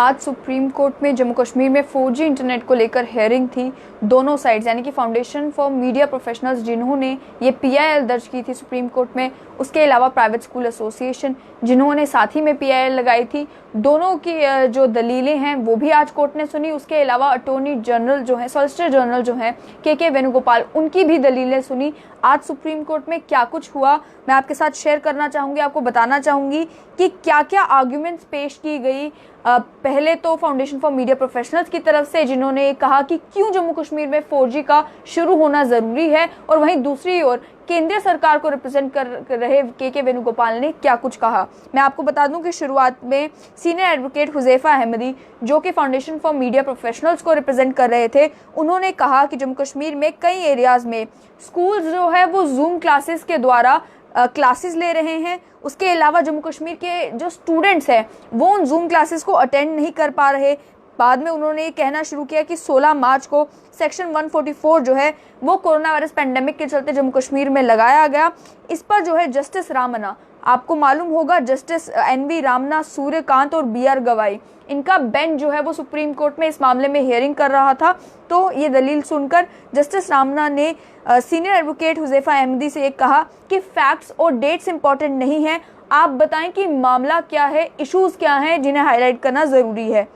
आज supreme court में जम्मू कश्मीर में 4G इंटरनेट को लेकर हेयरिंग थी। दोनों साइड्स यानी कि फाउंडेशन फॉर मीडिया प्रोफेशनल्स जिन्होंने ये PIL दर्ज की थी सुप्रीम कोर्ट में, उसके अलावा प्राइवेट स्कूल एसोसिएशन जिन्होंने साथ ही में PIL लगाई थी, दोनों की जो दलीलें हैं वो भी आज कोर्ट ने सुनी। उसके अलावा अटॉर्नी जनरल जो है, सॉलिसिटर जनरल जो है KK वेणुगोपाल, उनकी भी दलीलें सुनी। आज सुप्रीम कोर्ट में क्या कुछ हुआ मैं आपके साथ शेयर करना चाहूँगी, आपको बताना चाहूँगी कि क्या क्या आर्ग्यूमेंट्स पेश की गई। पहले तो फाउंडेशन फॉर मीडिया प्रोफेशनल्स की तरफ से जिन्होंने कहा कि क्यों जम्मू कश्मीर में 4G का शुरू होना ज़रूरी है, और वहीं दूसरी ओर केंद्रीय सरकार को रिप्रेजेंट कर रहे KK वेणुगोपाल ने क्या कुछ कहा। मैं आपको बता दूं कि शुरुआत में सीनियर एडवोकेट हुज़ैफा अहमदी जो कि फाउंडेशन फॉर मीडिया प्रोफेशनल्स को रिप्रेजेंट कर रहे थे, उन्होंने कहा कि जम्मू कश्मीर में कई एरियाज़ में स्कूल्स जो है वो जूम क्लासेस के द्वारा क्लासेस ले रहे हैं। उसके अलावा जम्मू कश्मीर के जो स्टूडेंट्स हैं वो उन जूम क्लासेस को अटेंड नहीं कर पा रहे। बाद में उन्होंने ये कहना शुरू किया कि 16 मार्च को सेक्शन 144 जो है वो कोरोना वायरस पेंडेमिक के चलते जम्मू कश्मीर में लगाया गया। इस पर जो है जस्टिस रामन्ना, आपको मालूम होगा जस्टिस NV रामन्ना, सूर्यकांत और BR गवाई, इनका बेंच जो है वो सुप्रीम कोर्ट में इस मामले में हियरिंग कर रहा था। तो ये दलील सुनकर जस्टिस रामन्ना ने सीनियर एडवोकेट हुज़ैफा अहमदी से एक कहा कि फैक्ट्स और डेट्स इंपॉर्टेंट नहीं है, आप बताएं कि मामला क्या है, इश्यूज क्या हैं जिन्हें हाईलाइट करना ज़रूरी है।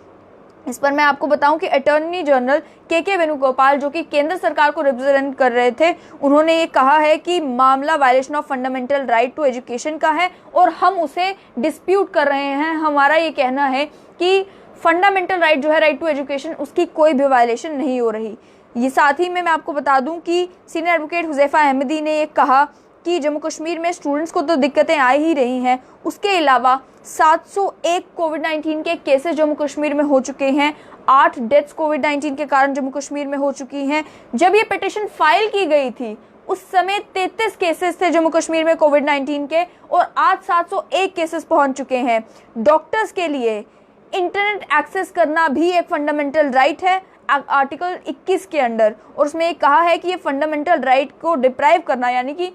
इस पर मैं आपको बताऊं कि अटॉर्नी जनरल KK वेणुगोपाल जो कि केंद्र सरकार को रिप्रेजेंट कर रहे थे, उन्होंने ये कहा है कि मामला violation of fundamental right to education का है और हम उसे डिस्प्यूट कर रहे हैं। हमारा ये कहना है कि फंडामेंटल राइट जो है, राइट टू एजुकेशन, उसकी कोई भी वायलेशन नहीं हो रही। ये साथ ही में मैं आपको बता दूं कि सीनियर एडवोकेट हुज़ैफा अहमदी ने ये कहा कि जम्मू कश्मीर में स्टूडेंट्स को तो दिक्कतें आ ही रही हैं, उसके अलावा 701 कोविड-19 के केसेस जम्मू कश्मीर में हो चुके हैं, 8 डेथ्स कोविड-19 के कारण जम्मू कश्मीर में हो चुकी हैं। जब ये पिटीशन फाइल की गई थी उस समय 33 केसेस थे जम्मू कश्मीर में कोविड-19 के, और आज 701 केसेस पहुंच चुके हैं। डॉक्टर्स के लिए इंटरनेट एक्सेस करना भी एक फंडामेंटल राइट है आर्टिकल 21 के अंडर, और उसमें एक कहा है कि ये फंडामेंटल राइट को डिप्राइव करना यानी कि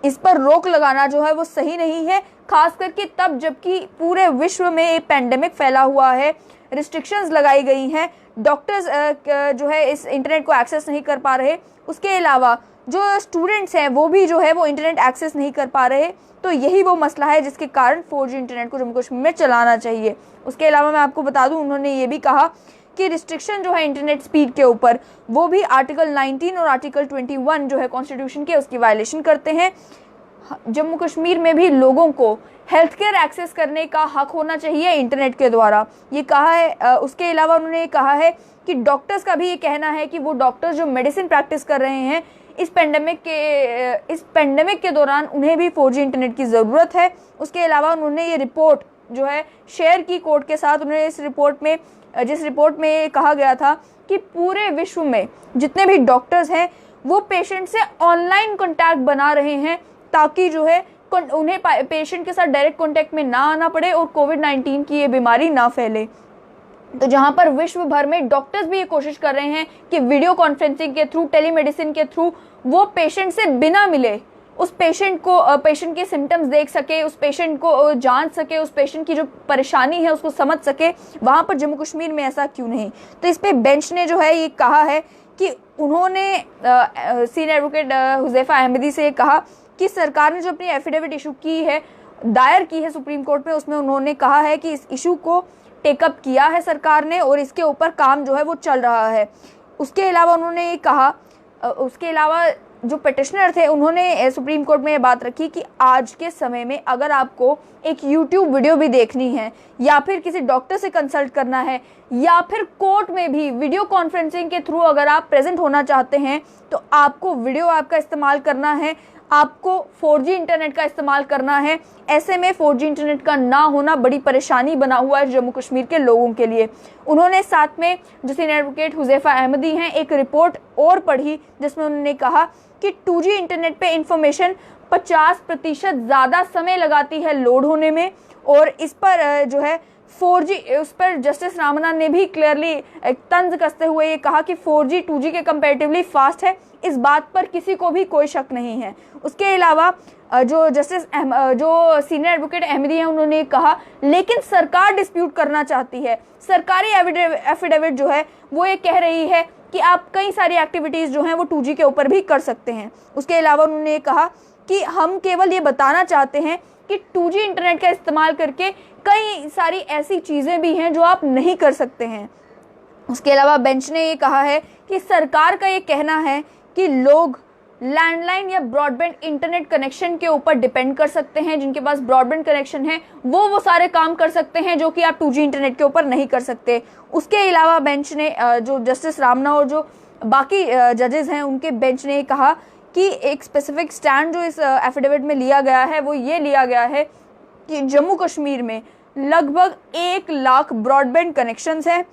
इस पर रोक लगाना जो है वो सही नहीं है, खास करके तब जबकि पूरे विश्व में ये पेंडेमिक फैला हुआ है, रिस्ट्रिक्शंस लगाई गई हैं, डॉक्टर्स जो है इस इंटरनेट को एक्सेस नहीं कर पा रहे। उसके अलावा जो स्टूडेंट्स हैं वो भी जो है वो इंटरनेट एक्सेस नहीं कर पा रहे। तो यही वो मसला है जिसके कारण 4G इंटरनेट को जम्मू कश्मीर में चलाना चाहिए। उसके अलावा मैं आपको बता दूं, उन्होंने ये भी कहा कि रिस्ट्रिक्शन जो है इंटरनेट स्पीड के ऊपर वो भी आर्टिकल 19 और आर्टिकल 21 जो है कॉन्स्टिट्यूशन के, उसकी वायलेशन करते हैं। जम्मू कश्मीर में भी लोगों को हेल्थ केयर एक्सेस करने का हक होना चाहिए इंटरनेट के द्वारा, ये कहा है। उसके अलावा उन्होंने ये कहा है कि डॉक्टर्स का भी ये कहना है कि वो डॉक्टर्स जो मेडिसिन प्रैक्टिस कर रहे हैं इस पेंडेमिक के दौरान उन्हें भी 4G इंटरनेट की ज़रूरत है। उसके अलावा उन्होंने ये रिपोर्ट जो है शेयर की कोर्ट के साथ। उन्होंने इस रिपोर्ट में, जिस रिपोर्ट में ये कहा गया था कि पूरे विश्व में जितने भी डॉक्टर्स हैं वो पेशेंट से ऑनलाइन कॉन्टैक्ट बना रहे हैं ताकि जो है उन्हें पेशेंट के साथ डायरेक्ट कॉन्टैक्ट में ना आना पड़े और कोविड-19 की ये बीमारी ना फैले। तो जहां पर विश्व भर में डॉक्टर्स भी ये कोशिश कर रहे हैं कि वीडियो कॉन्फ्रेंसिंग के थ्रू, टेलीमेडिसिन के थ्रू वो पेशेंट से बिना मिले उस पेशेंट को, पेशेंट के सिम्टम्स देख सके, उस पेशेंट को जान सके, उस पेशेंट की जो परेशानी है उसको समझ सके। वहाँ पर जम्मू कश्मीर में ऐसा क्यों नहीं? तो इस पे बेंच ने जो है ये कहा है कि उन्होंने सीनियर एडवोकेट हुज़ैफा अहमदी से कहा कि सरकार ने जो अपनी एफिडेविट इशू की है, दायर की है सुप्रीम कोर्ट में, उसमें उन्होंने कहा है कि इस इशू को टेकअप किया है सरकार ने और इसके ऊपर काम जो है वो चल रहा है। उसके अलावा उन्होंने ये कहा, उसके अलावा जो पिटिशनर थे उन्होंने सुप्रीम कोर्ट में ये बात रखी कि आज के समय में अगर आपको एक YouTube वीडियो भी देखनी है या फिर किसी डॉक्टर से कंसल्ट करना है या फिर कोर्ट में भी वीडियो कॉन्फ्रेंसिंग के थ्रू अगर आप प्रेजेंट होना चाहते हैं तो आपको वीडियो ऐप का इस्तेमाल करना है, आपको 4G इंटरनेट का इस्तेमाल करना है। ऐसे में 4G इंटरनेट का ना होना बड़ी परेशानी बना हुआ है जम्मू कश्मीर के लोगों के लिए। उन्होंने साथ में जो सीनियर एडवोकेट हुज़ैफा अहमदी हैं एक रिपोर्ट और पढ़ी जिसमें उन्होंने कहा कि 2G इंटरनेट पे इंफॉर्मेशन 50% ज़्यादा समय लगाती है लोड होने में, और इस पर जो है 4G, उस पर जस्टिस रामन्ना ने भी क्लियरली तंज कसते हुए ये कहा कि 4G 2G के कंपैरेटिवली फास्ट है, इस बात पर किसी को भी कोई शक नहीं है। उसके अलावा जो जो सीनियर एडवोकेट अहमदी हैं उन्होंने कहा लेकिन सरकार डिस्प्यूट करना चाहती है, सरकारी एफिडेविट जो है वो ये कह रही है कि आप कई सारी एक्टिविटीज़ जो हैं वो 2G के ऊपर भी कर सकते हैं। उसके अलावा उन्होंने ये कहा कि हम केवल ये बताना चाहते हैं कि 2G इंटरनेट का इस्तेमाल करके कई सारी ऐसी चीज़ें भी हैं जो आप नहीं कर सकते हैं। उसके अलावा बेंच ने ये कहा है कि सरकार का ये कहना है कि लोग लैंडलाइन या ब्रॉडबैंड इंटरनेट कनेक्शन के ऊपर डिपेंड कर सकते हैं, जिनके पास ब्रॉडबैंड कनेक्शन है वो सारे काम कर सकते हैं जो कि आप 2G इंटरनेट के ऊपर नहीं कर सकते। उसके अलावा बेंच ने जो जस्टिस रामन्ना और जो बाकी जजेस हैं उनके बेंच ने कहा कि एक स्पेसिफिक स्टैंड जो इस एफिडेविट में लिया गया है वो ये लिया गया है कि जम्मू कश्मीर में लगभग 1 लाख ब्रॉडबैंड कनेक्शंस हैं।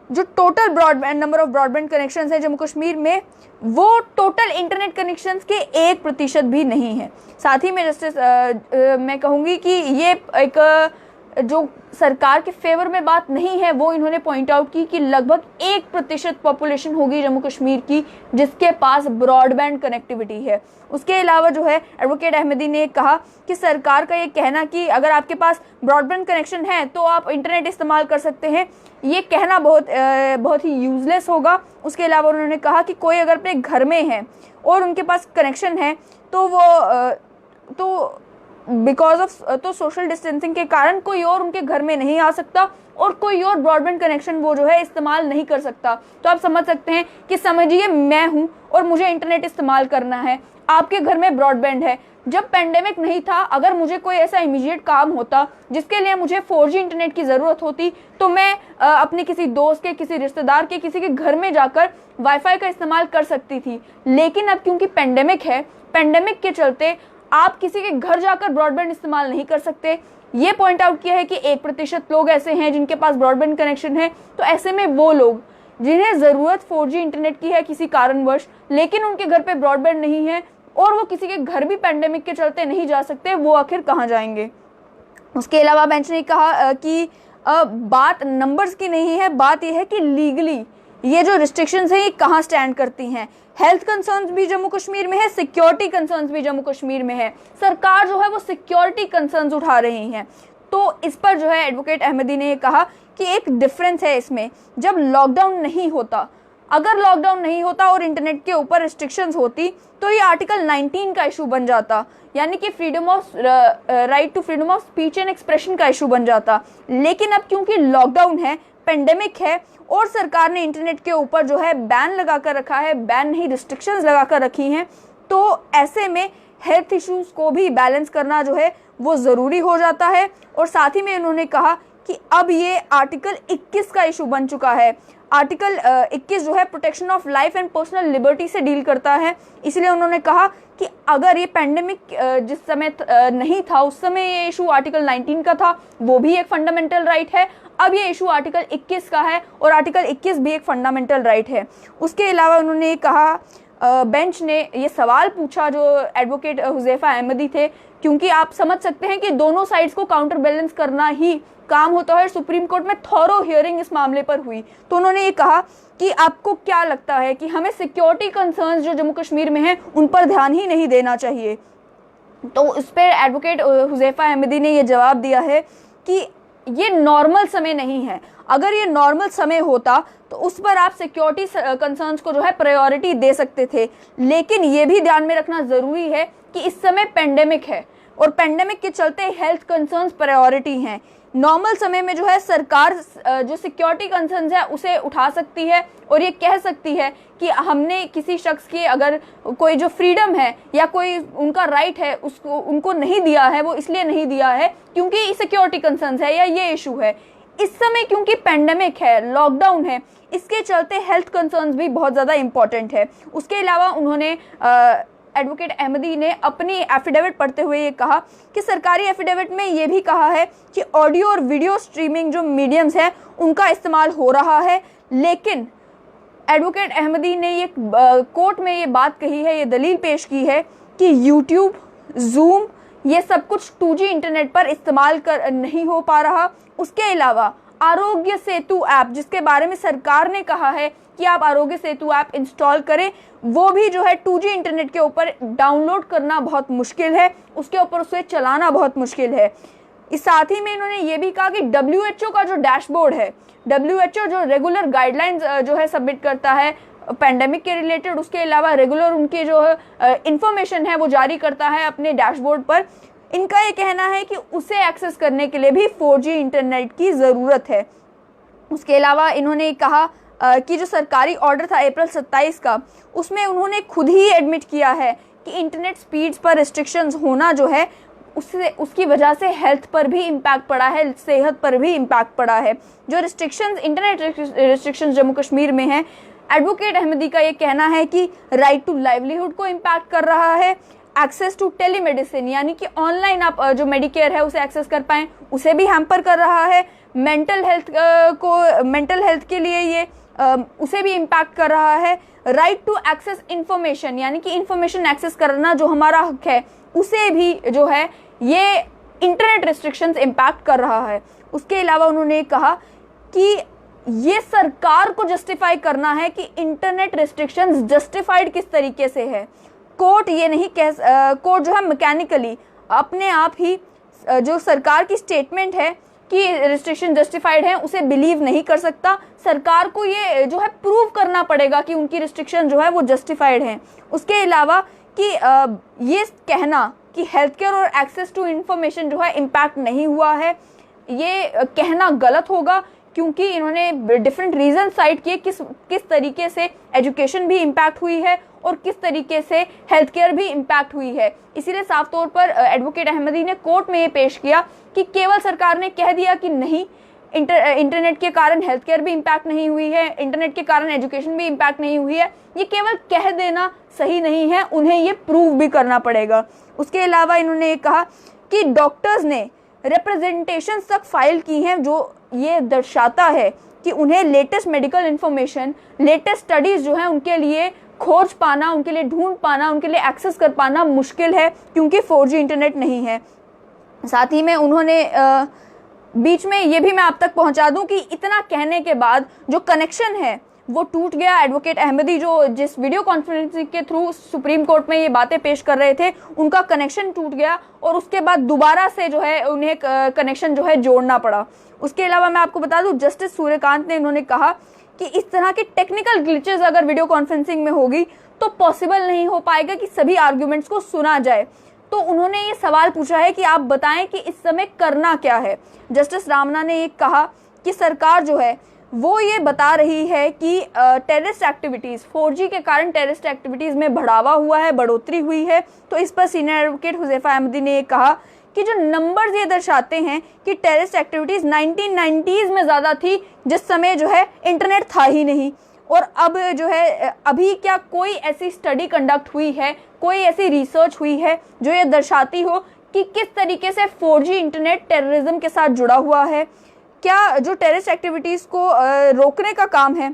जो total broadband number of broadband connections हैं जम्मू कश्मीर में वो टोटल इंटरनेट कनेक्शंस के 1% भी नहीं है। साथ ही में जस्टिस मैं कहूँगी कि ये एक जो सरकार के फेवर में बात नहीं है वो इन्होंने पॉइंट आउट की कि लगभग 1% पॉपुलेशन होगी जम्मू कश्मीर की जिसके पास ब्रॉडबैंड कनेक्टिविटी है। उसके अलावा जो है एडवोकेट अहमदी ने कहा कि सरकार का ये कहना कि अगर आपके पास ब्रॉडबैंड कनेक्शन है तो आप इंटरनेट इस्तेमाल कर सकते हैं, ये कहना बहुत ही यूजलेस होगा। उसके अलावा उन्होंने कहा कि कोई अगर अपने घर में है और उनके पास कनेक्शन है तो वो बिकॉज ऑफ तो सोशल डिस्टेंसिंग के कारण कोई और उनके घर में नहीं आ सकता और कोई और ब्रॉडबैंड कनेक्शन वो जो है इस्तेमाल नहीं कर सकता। तो आप समझ सकते हैं कि समझिए मैं हूं और मुझे इंटरनेट इस्तेमाल करना है, आपके घर में ब्रॉडबैंड है। जब पेंडेमिक नहीं था, अगर मुझे कोई ऐसा इमीडिएट काम होता जिसके लिए मुझे 4G इंटरनेट की ज़रूरत होती तो मैं अपने किसी दोस्त के, किसी रिश्तेदार के, किसी के घर में जाकर वाईफाई का इस्तेमाल कर सकती थी। लेकिन अब क्योंकि पेंडेमिक है, पेंडेमिक के चलते आप किसी के घर जाकर ब्रॉडबैंड इस्तेमाल नहीं कर सकते। ये पॉइंट आउट किया है कि 1% लोग ऐसे हैं जिनके पास ब्रॉडबैंड कनेक्शन है। तो ऐसे में वो लोग जिन्हें ज़रूरत 4G इंटरनेट की है किसी कारणवश, लेकिन उनके घर पे ब्रॉडबैंड नहीं है और वो किसी के घर भी पेंडेमिक के चलते नहीं जा सकते, वो आखिर कहाँ जाएंगे। उसके अलावा बेंच ने कहा कि बात नंबर्स की नहीं है, बात यह है कि लीगली ये जो रिस्ट्रिक्शंस हैं ये कहाँ स्टैंड करती हैं। हेल्थ कंसर्न्स भी जम्मू कश्मीर में है, सिक्योरिटी कंसर्न्स भी जम्मू कश्मीर में है। सरकार जो है वो सिक्योरिटी कंसर्न्स उठा रही है। तो इस पर जो है एडवोकेट अहमदी ने कहा कि एक डिफरेंस है इसमें, जब लॉकडाउन नहीं होता, अगर लॉकडाउन नहीं होता और इंटरनेट के ऊपर रिस्ट्रिक्शंस होती तो ये आर्टिकल 19 का इशू बन जाता, यानी कि right to freedom of speech and expression का इशू बन जाता। लेकिन अब क्योंकि लॉकडाउन है, पेंडेमिक है और सरकार ने इंटरनेट के ऊपर जो है बैन लगा कर रखा है, बैन नहीं रिस्ट्रिक्शंस लगा कर रखी हैं, तो ऐसे में हेल्थ इश्यूज को भी बैलेंस करना जो है वो ज़रूरी हो जाता है। और साथ ही में उन्होंने कहा कि अब ये आर्टिकल 21 का इशू बन चुका है। आर्टिकल 21 जो है protection of life and personal liberty से डील करता है। इसलिए उन्होंने कहा कि अगर ये पेंडेमिक जिस समय नहीं था उस समय ये इशू आर्टिकल 19 का था, वो भी एक फंडामेंटल राइट है। अब ये इशू आर्टिकल 21 का है और आर्टिकल 21 भी एक फंडामेंटल राइट है। उसके अलावा उन्होंने कहा, बेंच ने ये सवाल पूछा जो एडवोकेट हुज़ैफा अहमदी थे, क्योंकि आप समझ सकते हैं कि दोनों साइड्स को काउंटर बैलेंस करना ही काम होता है। सुप्रीम कोर्ट में थॉरो हियरिंग इस मामले पर हुई तो उन्होंने ये कहा कि आपको क्या लगता है कि हमें सिक्योरिटी कंसर्न्स जो जम्मू कश्मीर में हैं उन पर ध्यान ही नहीं देना चाहिए। तो इस पर एडवोकेट हुज़ैफा अहमदी ने ये जवाब दिया है कि ये नॉर्मल समय नहीं है। अगर ये नॉर्मल समय होता तो उस पर आप सिक्योरिटी कंसर्न्स को जो है प्रायोरिटी दे सकते थे, लेकिन ये भी ध्यान में रखना ज़रूरी है कि इस समय पेंडेमिक है और पेंडेमिक के चलते हेल्थ कंसर्न्स प्रायोरिटी हैं। नॉर्मल समय में जो है सरकार जो सिक्योरिटी कंसर्न्स है उसे उठा सकती है और ये कह सकती है कि हमने किसी शख्स की अगर कोई जो फ्रीडम है या कोई उनका राइट है उसको उनको नहीं दिया है, वो इसलिए नहीं दिया है क्योंकि सिक्योरिटी कंसर्न्स है या ये इशू है। इस समय क्योंकि पेंडेमिक है, लॉकडाउन है, इसके चलते हेल्थ कंसर्न्स भी बहुत ज़्यादा इम्पॉर्टेंट है। उसके अलावा उन्होंने एडवोकेट अहमदी ने अपनी एफिडेविट पढ़ते हुए ये कहा कि सरकारी एफिडेविट में ये भी कहा है कि ऑडियो और वीडियो स्ट्रीमिंग जो मीडियम्स हैं उनका इस्तेमाल हो रहा है, लेकिन एडवोकेट अहमदी ने ये कोर्ट में ये बात कही है, ये दलील पेश की है कि यूट्यूब, जूम ये सब कुछ 2G इंटरनेट पर इस्तेमाल कर नहीं हो पा रहा। उसके अलावा आरोग्य सेतु ऐप, जिसके बारे में सरकार ने कहा है कि आप आरोग्य सेतु ऐप इंस्टॉल करें, वो भी जो है 2G इंटरनेट के ऊपर डाउनलोड करना बहुत मुश्किल है, उसके ऊपर उसे चलाना बहुत मुश्किल है। इस साथ ही में इन्होंने ये भी कहा कि WHO का जो डैशबोर्ड है, WHO जो रेगुलर गाइडलाइंस जो है सबमिट करता है पैंडेमिक के रिलेटेड, उसके अलावा रेगुलर उनके जो इंफॉर्मेशन है वो जारी करता है अपने डैशबोर्ड पर। इनका ये कहना है कि उसे एक्सेस करने के लिए भी 4G इंटरनेट की ज़रूरत है। उसके अलावा इन्होंने कहा कि जो सरकारी ऑर्डर था अप्रैल 27 का, उसमें उन्होंने खुद ही एडमिट किया है कि इंटरनेट स्पीड्स पर रिस्ट्रिक्शंस होना जो है उससे उसकी वजह से हेल्थ पर भी इम्पैक्ट पड़ा है, सेहत पर भी इम्पैक्ट पड़ा है। जो restrictions, internet restrictions Jammu Kashmir में हैं, एडवोकेट अहमदी का ये कहना है कि राइट टू लाइवलीहुड को इम्पैक्ट कर रहा है, एक्सेस टू टेलीमेडिसिन यानी कि ऑनलाइन आप जो मेडिकेयर है उसे एक्सेस कर पाएं, उसे भी हैम्पर कर रहा है, मेंटल हेल्थ के लिए ये उसे भी इम्पैक्ट कर रहा है, राइट टू एक्सेस इंफॉर्मेशन यानी कि इंफॉर्मेशन एक्सेस करना जो हमारा हक है उसे भी जो है ये इंटरनेट रिस्ट्रिक्शंस इम्पैक्ट कर रहा है। उसके अलावा उन्होंने कहा कि ये सरकार को जस्टिफाई करना है कि इंटरनेट रिस्ट्रिक्शंस जस्टिफाइड किस तरीके से है। कोर्ट ये नहीं कोर्ट जो है मैकेनिकली अपने आप ही जो सरकार की स्टेटमेंट है कि रिस्ट्रिक्शन जस्टिफाइड है उसे बिलीव नहीं कर सकता। सरकार को ये जो है प्रूव करना पड़ेगा कि उनकी रिस्ट्रिक्शन जो है वो जस्टिफाइड है। उसके अलावा कि ये कहना कि हेल्थ केयर और एक्सेस टू इंफॉर्मेशन जो है इम्पैक्ट नहीं हुआ है, ये कहना गलत होगा, क्योंकि इन्होंने डिफरेंट रीजन साइट किए किस तरीके से एजुकेशन भी इम्पैक्ट हुई है और किस तरीके से हेल्थ केयर भी इम्पैक्ट हुई है। इसीलिए साफ तौर पर एडवोकेट अहमदी ने कोर्ट में ये पेश किया कि केवल सरकार ने कह दिया कि नहीं, इंटरनेट के कारण हेल्थ केयर भी इम्पैक्ट नहीं हुई है, इंटरनेट के कारण एजुकेशन भी इम्पैक्ट नहीं हुई है, ये केवल कह देना सही नहीं है, उन्हें ये प्रूव भी करना पड़ेगा। उसके अलावा इन्होंने ये कहा कि डॉक्टर्स ने रिप्रेजेंटेशन तक फाइल की हैं जो ये दर्शाता है कि उन्हें latest medical information, latest studies जो है उनके लिए खोज पाना, उनके लिए ढूंढ पाना, उनके लिए एक्सेस कर पाना मुश्किल है, क्योंकि 4G इंटरनेट नहीं है। साथ ही में उन्होंने बीच में ये भी मैं आप तक पहुंचा दूं कि इतना कहने के बाद जो कनेक्शन है वो टूट गया। एडवोकेट अहमदी जो जिस वीडियो कॉन्फ्रेंसिंग के थ्रू सुप्रीम कोर्ट में ये बातें पेश कर रहे थे, उनका कनेक्शन टूट गया और उसके बाद दोबारा से जो है उन्हें कनेक्शन जो है जोड़ना पड़ा। उसके अलावा मैं आपको बता दूं, जस्टिस सूर्यकांत ने इन्होंने कहा कि इस तरह की टेक्निकल ग्लिचेस अगर वीडियो कॉन्फ्रेंसिंग में होगी तो पॉसिबल नहीं हो पाएगा कि सभी आर्ग्यूमेंट्स को सुना जाए। तो उन्होंने ये सवाल पूछा है कि आप बताएं कि इस समय करना क्या है। जस्टिस रामना ने ये कहा कि सरकार जो है वो ये बता रही है कि टेररिस्ट एक्टिविटीज़, 4G के कारण टेररिस्ट एक्टिविटीज़ में बढ़ावा हुआ है, बढ़ोतरी हुई है। तो इस पर सीनियर एडवोकेट हुज़ैफा अहमदी ने ये कहा कि जो नंबर्स ये दर्शाते हैं कि टेररिस्ट एक्टिविटीज़ 1990s में ज़्यादा थी, जिस समय जो है इंटरनेट था ही नहीं, और अब जो है अभी क्या कोई ऐसी स्टडी कंडक्ट हुई है, कोई ऐसी रिसर्च हुई है जो ये दर्शाती हो कि किस तरीके से 4G इंटरनेट टेररिज्म के साथ जुड़ा हुआ है। क्या जो टेररिस्ट एक्टिविटीज़ को रोकने का काम है,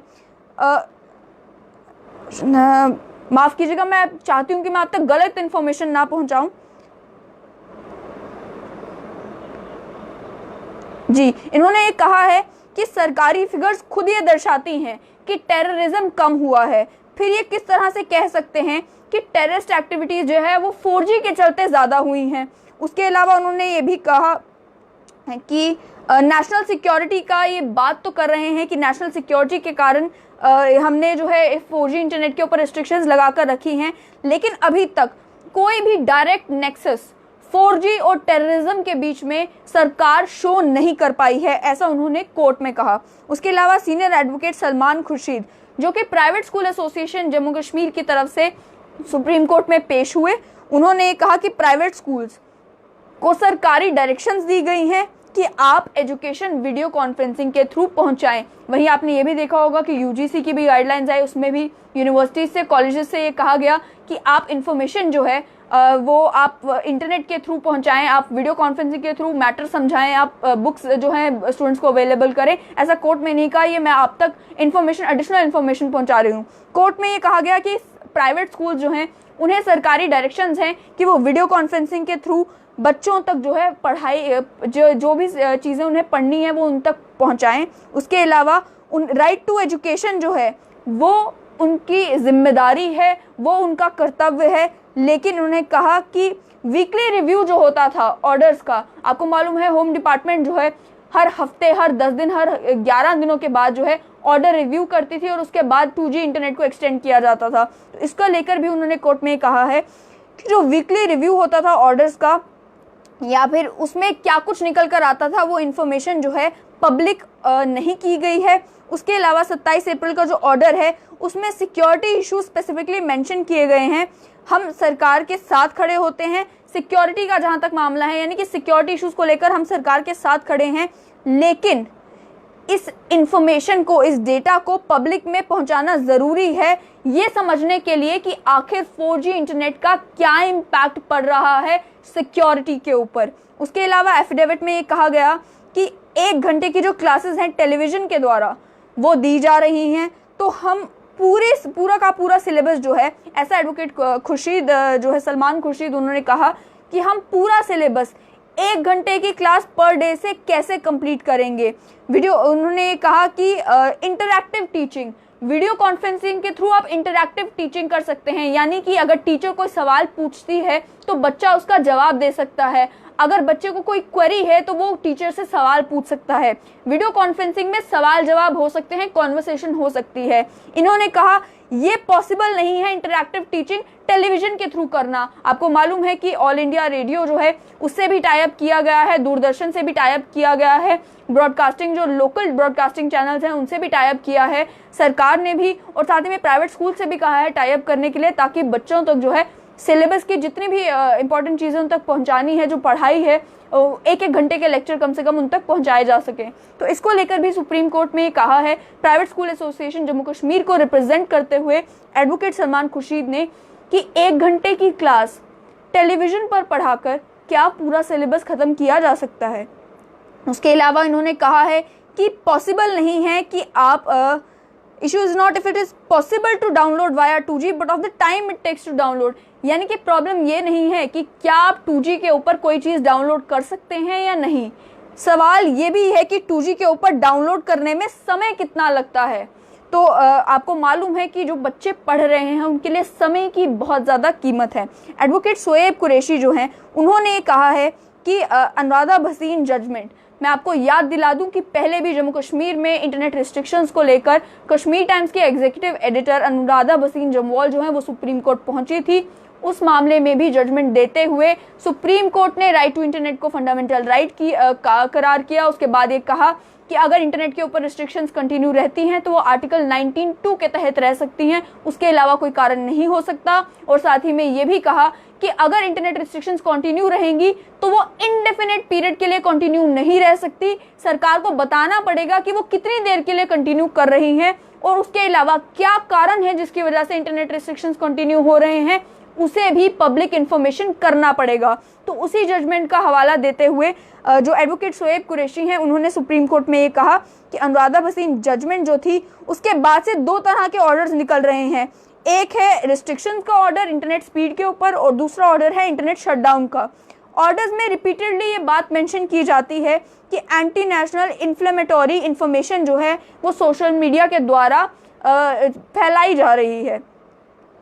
माफ़ कीजिएगा, मैं चाहती हूँ कि मैं आप तक गलत इन्फॉर्मेशन ना पहुँचाऊँ। जी, इन्होंने ये कहा है कि सरकारी फिगर्स खुद ये दर्शाती हैं कि टेररिज्म कम हुआ है, फिर ये किस तरह से कह सकते हैं कि टेररिस्ट एक्टिविटीज़ जो है वो 4G के चलते ज़्यादा हुई हैं। उसके अलावा उन्होंने ये भी कहा कि नेशनल सिक्योरिटी का ये बात तो कर रहे हैं कि नेशनल सिक्योरिटी के कारण हमने जो है 4G इंटरनेट के ऊपर रिस्ट्रिक्शंस लगा कर रखी हैं, लेकिन अभी तक कोई भी डायरेक्ट नेक्सस 4G और टेररिज्म के बीच में सरकार शो नहीं कर पाई है, ऐसा उन्होंने कोर्ट में कहा। उसके अलावा सीनियर एडवोकेट सलमान खुर्शीद, जो कि private school association Jammu Kashmir की तरफ से सुप्रीम कोर्ट में पेश हुए, उन्होंने कहा कि प्राइवेट स्कूल्स को सरकारी डायरेक्शंस दी गई हैं कि आप एजुकेशन वीडियो कॉन्फ्रेंसिंग के थ्रू पहुंचाएं। वहीं आपने ये भी देखा होगा कि यूजीसी की भी गाइडलाइंस आई, उसमें भी यूनिवर्सिटीज से, कॉलेजेस से ये कहा गया कि आप इन्फॉर्मेशन जो है वो आप इंटरनेट के थ्रू पहुंचाएं, आप वीडियो कॉन्फ्रेंसिंग के थ्रू मैटर समझाएं, आप बुक्स जो हैं स्टूडेंट्स को अवेलेबल करें। ऐसा कोर्ट में नहीं कहा, ये मैं आप तक इन्फॉर्मेशन, एडिशनल इन्फॉर्मेशन पहुंचा रही हूँ। कोर्ट में ये कहा गया कि प्राइवेट स्कूल जो हैं उन्हें सरकारी डायरेक्शंस हैं कि वो वीडियो कॉन्फ्रेंसिंग के थ्रू बच्चों तक जो है पढ़ाई जो भी चीज़ें उन्हें पढ़नी है वो उन तक पहुंचाएं। उसके अलावा उन राइट टू एजुकेशन जो है वो उनकी जिम्मेदारी है, वो उनका कर्तव्य है। लेकिन उन्होंने कहा कि वीकली रिव्यू जो होता था ऑर्डर्स का, आपको मालूम है होम डिपार्टमेंट जो है हर हफ्ते, हर 10 दिन, हर 11 दिनों के बाद जो है ऑर्डर रिव्यू करती थी और उसके बाद 2G इंटरनेट को एक्सटेंड किया जाता था। तो इसको लेकर भी उन्होंने कोर्ट में कहा है कि जो वीकली रिव्यू होता था ऑर्डर्स का या फिर उसमें क्या कुछ निकल कर आता था वो इन्फॉर्मेशन जो है पब्लिक नहीं की गई है। उसके अलावा 27 अप्रैल का जो ऑर्डर है उसमें सिक्योरिटी इशू स्पेसिफिकली मेंशन किए गए हैं। हम सरकार के साथ खड़े होते हैं सिक्योरिटी का जहां तक मामला है, यानी कि सिक्योरिटी इश्यूज को लेकर हम सरकार के साथ खड़े हैं, लेकिन इस इंफॉर्मेशन को, इस डेटा को पब्लिक में पहुंचाना जरूरी है ये समझने के लिए कि आखिर 4G इंटरनेट का क्या इम्पैक्ट पड़ रहा है सिक्योरिटी के ऊपर। उसके अलावा एफिडेविट में ये कहा गया कि 1 घंटे की जो क्लासेस हैं टेलीविजन के द्वारा वो दी जा रही हैं, तो हम पूरा का पूरा सिलेबस जो है, ऐसा एडवोकेट खुर्शीद जो है सलमान खुर्शीद, उन्होंने कहा कि हम पूरा सिलेबस 1 घंटे की क्लास पर डे से कैसे कंप्लीट करेंगे। उन्होंने कहा कि इंटरैक्टिव टीचिंग, वीडियो कॉन्फ्रेंसिंग के थ्रू आप इंटरैक्टिव टीचिंग कर सकते हैं, यानी कि अगर टीचर कोई सवाल पूछती है तो बच्चा उसका जवाब दे सकता है। अगर बच्चे को कोई क्वेरी है तो वो टीचर से सवाल पूछ सकता है। वीडियो कॉन्फ्रेंसिंग में सवाल जवाब हो सकते हैं, कॉन्वर्सेशन हो सकती है। इन्होंने कहा ये पॉसिबल नहीं है इंटरैक्टिव टीचिंग टेलीविजन के थ्रू करना। आपको मालूम है कि ऑल इंडिया रेडियो जो है उससे भी टाई अप किया गया है, दूरदर्शन से भी टाई अप किया गया है, ब्रॉडकास्टिंग जो लोकल ब्रॉडकास्टिंग चैनल्स हैं उनसे भी टाई अप किया है सरकार ने भी, और साथ ही में प्राइवेट स्कूल से भी कहा है टाई अप करने के लिए, ताकि बच्चों तक जो है सिलेबस की जितनी भी इंपॉर्टेंट चीज़ें उन तक पहुंचानी है, जो पढ़ाई है 1-1 घंटे के लेक्चर कम से कम उन तक पहुंचाए जा सके। तो इसको लेकर भी सुप्रीम कोर्ट में ये कहा है, private school association Jammu Kashmir को रिप्रेजेंट करते हुए एडवोकेट सलमान खुर्शीद ने, कि 1 घंटे की क्लास टेलीविजन पर पढ़ाकर क्या पूरा सिलेबस खत्म किया जा सकता है। उसके अलावा इन्होंने कहा है कि पॉसिबल नहीं है कि आप issue is not if it is possible to download via 2G but of the time it takes to download, यानी कि प्रॉब्लम ये नहीं है कि क्या आप 2G के ऊपर कोई चीज़ डाउनलोड कर सकते हैं या नहीं, सवाल ये भी है कि 2G के ऊपर डाउनलोड करने में समय कितना लगता है। तो आपको मालूम है कि जो बच्चे पढ़ रहे हैं उनके लिए समय की बहुत ज़्यादा कीमत है। एडवोकेट शोएब कुरैशी जो हैं उन्होंने ये कहा है कि अनुराधा भसीन जजमेंट, मैं आपको याद दिला दूं कि पहले भी जम्मू कश्मीर में इंटरनेट रिस्ट्रिक्शंस को लेकर कश्मीर टाइम्स के एग्जीक्यूटिव एडिटर अनुराधा भसीन जमवाल जो है वो सुप्रीम कोर्ट पहुंची थी। उस मामले में भी जजमेंट देते हुए सुप्रीम कोर्ट ने राइट टू इंटरनेट को फंडामेंटल राइट की करार किया। उसके बाद ये कहा कि अगर इंटरनेट के ऊपर रिस्ट्रिक्शंस कंटिन्यू रहती हैं तो वो आर्टिकल 19(2) के तहत रह सकती हैं, उसके अलावा कोई कारण नहीं हो सकता। और साथ ही में ये भी कहा कि अगर इंटरनेट रिस्ट्रिक्शंस कंटिन्यू रहेंगी तो वो इनडेफिनेट पीरियड के लिए कंटिन्यू नहीं रह सकती, सरकार को बताना पड़ेगा कि वो कितनी देर के लिए कंटिन्यू कर रही हैं और उसके अलावा क्या कारण है जिसकी वजह से इंटरनेट रिस्ट्रिक्शंस कंटिन्यू हो रहे हैं, उसे भी पब्लिक इंफॉर्मेशन करना पड़ेगा। तो उसी जजमेंट का हवाला देते हुए जो एडवोकेट शोएब कुरैशी हैं उन्होंने सुप्रीम कोर्ट में ये कहा कि अनुराधा भसीन जजमेंट जो थी उसके बाद से 2 तरह के ऑर्डर्स निकल रहे हैं। एक है रिस्ट्रिक्शंस का ऑर्डर इंटरनेट स्पीड के ऊपर और दूसरा ऑर्डर है इंटरनेट शटडाउन का। ऑर्डर्स में रिपीटेडली ये बात मेंशन की जाती है कि एंटी नेशनल इन्फ्लेमेटरी इंफॉर्मेशन जो है वो सोशल मीडिया के द्वारा फैलाई जा रही है।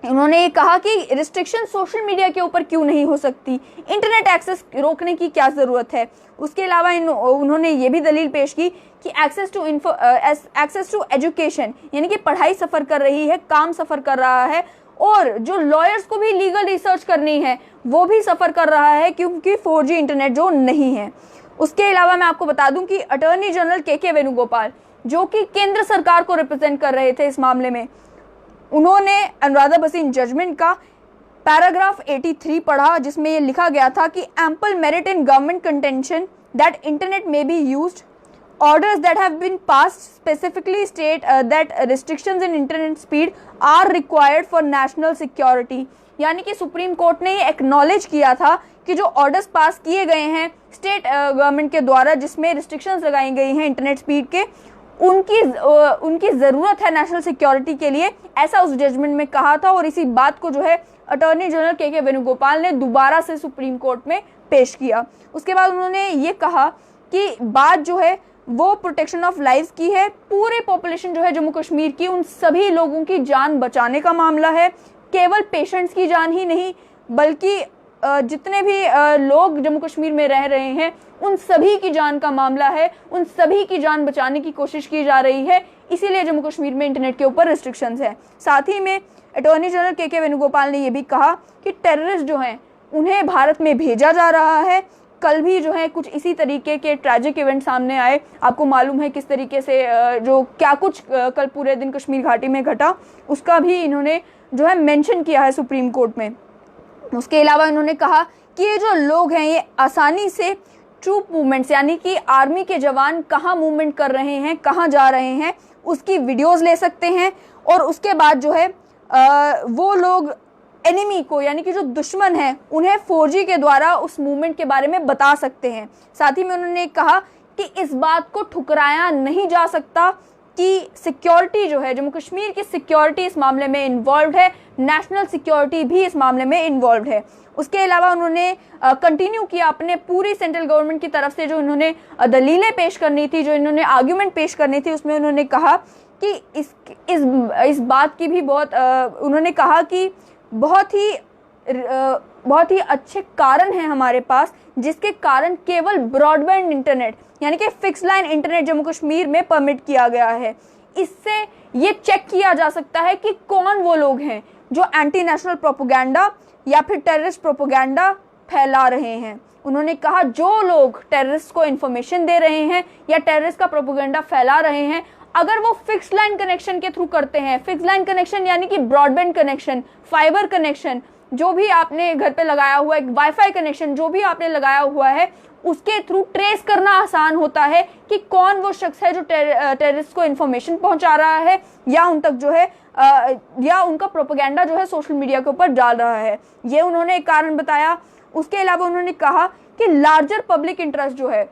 उन्होंने ये कहा कि रिस्ट्रिक्शन सोशल मीडिया के ऊपर क्यों नहीं हो सकती, इंटरनेट एक्सेस रोकने की क्या ज़रूरत है। उसके अलावा उन्होंने ये भी दलील पेश की कि एक्सेस टू एजुकेशन, यानी कि पढ़ाई सफ़र कर रही है, काम सफ़र कर रहा है, और जो लॉयर्स को भी लीगल रिसर्च करनी है वो भी सफ़र कर रहा है क्योंकि 4G इंटरनेट जो नहीं है। उसके अलावा मैं आपको बता दूं कि अटॉर्नी जनरल के वेणुगोपाल जो कि केंद्र सरकार को रिप्रेजेंट कर रहे थे इस मामले में, उन्होंने अनुराधा भसीन जजमेंट का पैराग्राफ 83 पढ़ा जिसमें ये लिखा गया था कि ample merit in government contention that internet may be used, orders that have been passed specifically state that restrictions in internet speed are required for national security। यानी कि सुप्रीम कोर्ट ने ये एक्नॉलेज किया था कि जो ऑर्डर्स पास किए गए हैं स्टेट गवर्नमेंट के द्वारा जिसमें रिस्ट्रिक्शंस लगाई गई हैं इंटरनेट स्पीड के, उनकी ज़रूरत है नेशनल सिक्योरिटी के लिए, ऐसा उस जजमेंट में कहा था। और इसी बात को जो है अटॉर्नी जनरल के वेणुगोपाल ने दोबारा से सुप्रीम कोर्ट में पेश किया। उसके बाद उन्होंने ये कहा कि बात जो है वो प्रोटेक्शन ऑफ लाइफ की है, पूरे पॉपुलेशन जो है जम्मू कश्मीर की, उन सभी लोगों की जान बचाने का मामला है, केवल पेशेंट्स की जान ही नहीं बल्कि जितने भी लोग जम्मू कश्मीर में रह रहे हैं उन सभी की जान का मामला है, उन सभी की जान बचाने की कोशिश की जा रही है, इसीलिए जम्मू कश्मीर में इंटरनेट के ऊपर रिस्ट्रिक्शंस है। साथ ही में अटॉर्नी जनरल के वेणुगोपाल ने यह भी कहा कि टेररिस्ट जो हैं उन्हें भारत में भेजा जा रहा है। कल भी जो है कुछ इसी तरीके के ट्रैजिक इवेंट सामने आए, आपको मालूम है किस तरीके से जो क्या कुछ कल पूरे दिन कश्मीर घाटी में घटा, उसका भी इन्होंने जो है मेंशन किया है सुप्रीम कोर्ट में। उसके अलावा इन्होंने कहा कि ये जो लोग हैं ये आसानी से ट्रूप मूवमेंट्स यानी कि आर्मी के जवान कहाँ मूवमेंट कर रहे हैं, कहाँ जा रहे हैं, उसकी वीडियोस ले सकते हैं और उसके बाद जो है वो लोग एनिमी को यानी कि जो दुश्मन है उन्हें 4G के द्वारा उस मूवमेंट के बारे में बता सकते हैं। साथ ही में उन्होंने कहा कि इस बात को ठुकराया नहीं जा सकता कि सिक्योरिटी जो है जम्मू कश्मीर की सिक्योरिटी इस मामले में इन्वॉल्व है, नेशनल सिक्योरिटी भी इस मामले में इन्वॉल्व है। उसके अलावा उन्होंने कंटिन्यू किया अपने पूरी सेंट्रल गवर्नमेंट की तरफ से जो इन्होंने दलीलें पेश करनी थी, जो इन्होंने आर्ग्यूमेंट पेश करनी थी, उसमें उन्होंने कहा कि इस बात की भी उन्होंने कहा कि बहुत ही अच्छे कारण हैं हमारे पास जिसके कारण केवल ब्रॉडबैंड इंटरनेट यानी कि fix line internet Jammu Kashmir में परमिट किया गया है। इससे ये चेक किया जा सकता है कि कौन वो लोग हैं जो एंटी नेशनल प्रोपेगेंडा या फिर टेररिस्ट प्रोपेगेंडा फैला रहे हैं। उन्होंने कहा जो लोग टेररिस्ट को इन्फॉर्मेशन दे रहे हैं या टेररिस्ट का प्रोपेगेंडा फैला रहे हैं, अगर वो फिक्स लाइन कनेक्शन के थ्रू करते हैं, फिक्स लाइन कनेक्शन यानी कि ब्रॉडबैंड कनेक्शन, फाइबर कनेक्शन, जो भी आपने घर पे लगाया हुआ है, वाईफाई कनेक्शन जो भी आपने लगाया हुआ है, उसके थ्रू ट्रेस करना आसान होता है कि कौन वो शख्स है जो टेररिस्ट को इन्फॉर्मेशन पहुंचा रहा है या उन तक जो है या उनका प्रोपेगेंडा जो है सोशल मीडिया के ऊपर डाल रहा है। ये उन्होंने एक कारण बताया। उसके अलावा उन्होंने कहा कि लार्जर पब्लिक इंटरेस्ट जो है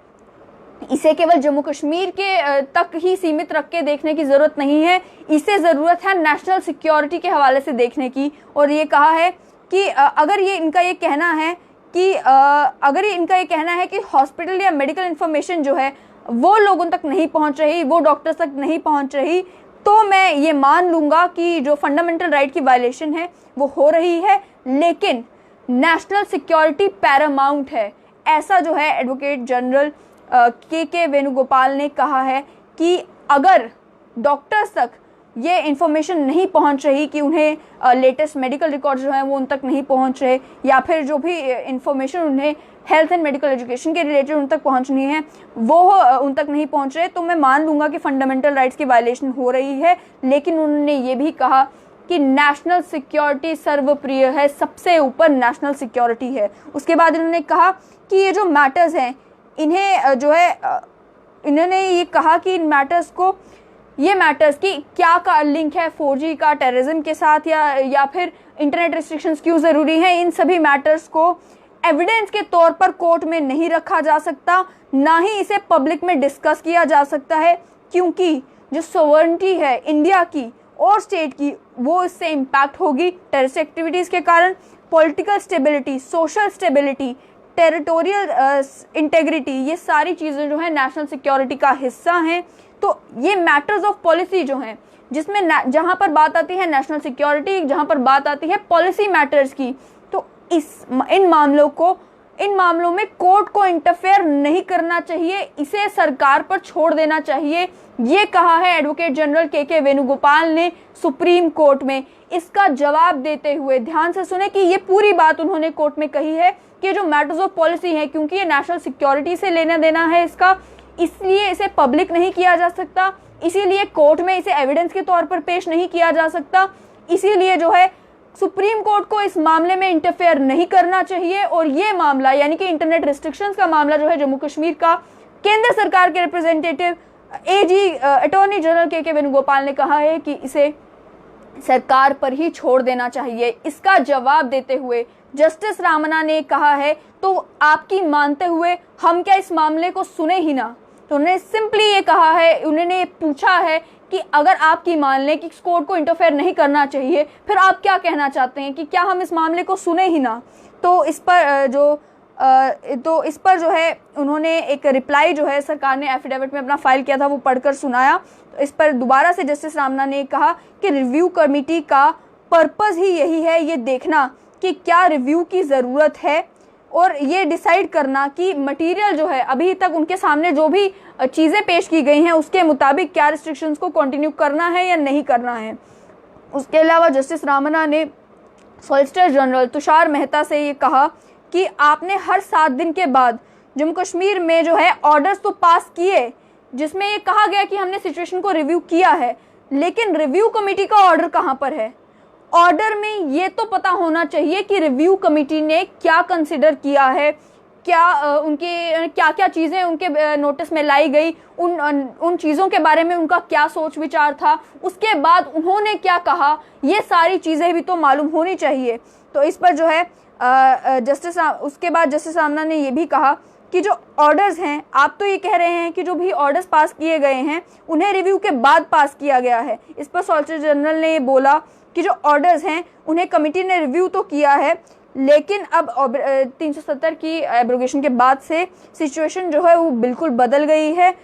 इसे केवल जम्मू कश्मीर के तक ही सीमित रख के देखने की जरूरत नहीं है, इसे जरूरत है नेशनल सिक्योरिटी के हवाले से देखने की। और ये कहा है कि अगर इनका ये कहना है कि हॉस्पिटल या मेडिकल इंफॉर्मेशन जो है वो लोगों तक नहीं पहुंच रही, वो डॉक्टर्स तक नहीं पहुंच रही, तो मैं ये मान लूंगा कि जो फंडामेंटल राइट की वायलेशन है वो हो रही है, लेकिन नेशनल सिक्योरिटी पैरामाउंट है। ऐसा जो है एडवोकेट जनरल के वेणुगोपाल ने कहा है कि अगर डॉक्टर्स तक ये इन्फॉर्मेशन नहीं पहुंच रही कि उन्हें लेटेस्ट मेडिकल रिकॉर्ड जो हैं वो उन तक नहीं पहुंच रहे या फिर जो भी इन्फॉर्मेशन उन्हें हेल्थ एंड मेडिकल एजुकेशन के रिलेटेड उन तक पहुंचनी है वो उन तक नहीं पहुंच रहे, तो मैं मान लूंगा कि फंडामेंटल राइट्स की वायलेशन हो रही है। लेकिन उन्होंने ये भी कहा कि नेशनल सिक्योरिटी सर्वप्रिय है, सबसे ऊपर नेशनल सिक्योरिटी है। उसके बाद इन्होंने कहा कि ये जो मैटर्स हैं इन्हें जो है इन्होंने ये कहा कि इन मैटर्स की क्या का लिंक है 4G का टेररिज्म के साथ या फिर इंटरनेट रिस्ट्रिक्शंस क्यों ज़रूरी हैं, इन सभी मैटर्स को एविडेंस के तौर पर कोर्ट में नहीं रखा जा सकता, ना ही इसे पब्लिक में डिस्कस किया जा सकता है, क्योंकि जो सॉवरेनिटी है इंडिया की और स्टेट की वो इससे इम्पैक्ट होगी टेररिस्ट एक्टिविटीज़ के कारण। Political stability, social stability, territorial integrity, ये सारी चीज़ें जो है नेशनल सिक्योरिटी का हिस्सा हैं। तो ये मैटर्स ऑफ पॉलिसी जो हैं जिसमें जहां पर बात आती है नेशनल सिक्योरिटी, जहां पर बात आती है पॉलिसी मैटर्स की, तो इन मामलों में कोर्ट को इंटरफेयर नहीं करना चाहिए, इसे सरकार पर छोड़ देना चाहिए। ये कहा है एडवोकेट जनरल के वेणुगोपाल ने सुप्रीम कोर्ट में। इसका जवाब देते हुए ध्यान से सुने कि ये पूरी बात उन्होंने कोर्ट में कही है कि जो मैटर्स ऑफ पॉलिसी है, क्योंकि ये नेशनल सिक्योरिटी से लेना देना है इसका, इसलिए इसे पब्लिक नहीं किया जा सकता, इसीलिए कोर्ट में इसे एविडेंस के तौर पर पेश नहीं किया जा सकता, इसीलिए जो है सुप्रीम कोर्ट को इस मामले में इंटरफेयर नहीं करना चाहिए। और ये मामला यानी कि इंटरनेट रिस्ट्रिक्शंस का मामला जो है जम्मू कश्मीर का, केंद्र सरकार के रिप्रेजेंटेटिव एजी अटॉर्नी जनरल के वेणुगोपाल ने कहा है कि इसे सरकार पर ही छोड़ देना चाहिए। इसका जवाब देते हुए जस्टिस रामन्ना ने कहा है, तो आपकी मानते हुए हम क्या इस मामले को सुने ही ना, तो उन्होंने सिंपली ये कहा है, उन्होंने पूछा है कि अगर आपकी मान लें कि कोर्ट को इंटरफेयर नहीं करना चाहिए, फिर आप क्या कहना चाहते हैं कि क्या हम इस मामले को सुने ही ना। तो इस पर जो है उन्होंने एक रिप्लाई जो है सरकार ने एफिडेविट में अपना फाइल किया था वो पढ़कर सुनाया। तो इस पर दोबारा से जस्टिस रामना ने कहा कि रिव्यू कमेटी का पर्पस ही यही है, ये देखना कि क्या रिव्यू की ज़रूरत है और ये डिसाइड करना कि मटेरियल जो है अभी तक उनके सामने जो भी चीज़ें पेश की गई हैं उसके मुताबिक क्या रिस्ट्रिक्शंस को कंटिन्यू करना है या नहीं करना है। उसके अलावा जस्टिस रामना ने सॉलिसिटर जनरल तुषार मेहता से ये कहा कि आपने हर 7 दिन के बाद जम्मू कश्मीर में जो है ऑर्डर्स तो पास किए जिसमें ये कहा गया कि हमने सिचुएशन को रिव्यू किया है, लेकिन रिव्यू कमेटी का ऑर्डर कहाँ पर है। ऑर्डर में ये तो पता होना चाहिए कि रिव्यू कमेटी ने क्या कंसिडर किया है, क्या क्या चीज़ें उनके नोटिस में लाई गई, उन चीज़ों के बारे में उनका क्या सोच विचार था, उसके बाद उन्होंने क्या कहा, ये सारी चीज़ें भी तो मालूम होनी चाहिए। तो इस पर जो है उसके बाद जस्टिस रामना ने ये भी कहा कि जो ऑर्डर्स हैं, आप तो ये कह रहे हैं कि जो भी ऑर्डर्स पास किए गए हैं उन्हें रिव्यू के बाद पास किया गया है। इस पर सॉलिसिटर जनरल ने ये बोला कि जो ऑर्डर्स हैं उन्हें कमेटी ने रिव्यू तो किया है, लेकिन अब 370 की एब्रोगेशन के बाद से सिचुएशन जो है वो बिल्कुल बदल गई है।